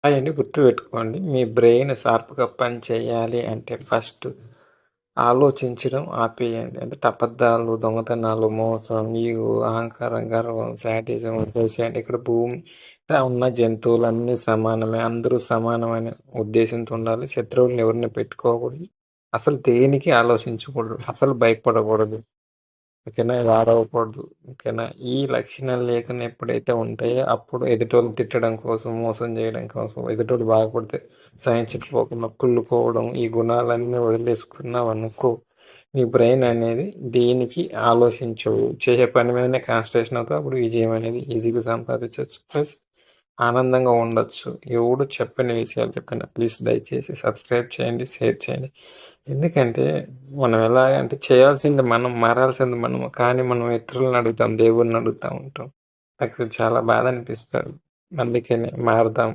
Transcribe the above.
అయన్నీ గుర్తుపెట్టుకోండి. మీ బ్రెయిన్ షార్ప్‌గా పని చేయాలి అంటే ఫస్ట్ ఆలోచించడం ఆపేయండి. అంటే అబద్ధాలు, దొంగతనాలు, మోసం, ఈగో, అహంకారం, గర్వం, శాడిజం వదిలేసేయండి. ఇక్కడ భూమి మీద ఉన్న జంతువులన్నీ సమానమే. అందరూ సమానమనే ఉద్దేశంతో ఉండాలి. శత్రువులను ఎవరిని పెట్టుకోకూడదు. అసలు దేనికి ఆలోచించకూడదు. అసలు భయపడకూడదు. ఓకేనా? వాడవకూడదు. ఓకేనా? ఈ లక్షణాలు లేకుండా ఎప్పుడైతే ఉంటాయో అప్పుడు ఎదుటోళ్ళని తిట్టడం కోసం, మోసం చేయడం కోసం, ఎదుటోళ్ళు బాగుపడితే సహించకపోకుండా కుళ్ళుకోవడం, ఈ గుణాలన్నీ వదిలేసుకున్నావనుకో, నీ బ్రెయిన్ అనేది దేనికి ఆలోచించవు. చేసే పని మీదనే కాన్సంట్రేషన్ అవుతావు. అప్పుడు విజయం అనేది ఈజీగా సంపాదించొచ్చు. ప్లస్ ఆనందంగా ఉండొచ్చు. ఎవడు చెప్పని విషయాలు చెప్పండి. ప్లీజ్ దయచేసి సబ్స్క్రైబ్ చేయండి, షేర్ చేయండి. ఎందుకంటే మనం ఎలాగంటే చేయాల్సింది మనం, మారాల్సింది మనము. కానీ మనం ఇతరులను అడుగుతాం, దేవుడిని అడుగుతా ఉంటాం. నాకు చాలా బాధ అనిపిస్తది. అందుకనే మారదాం.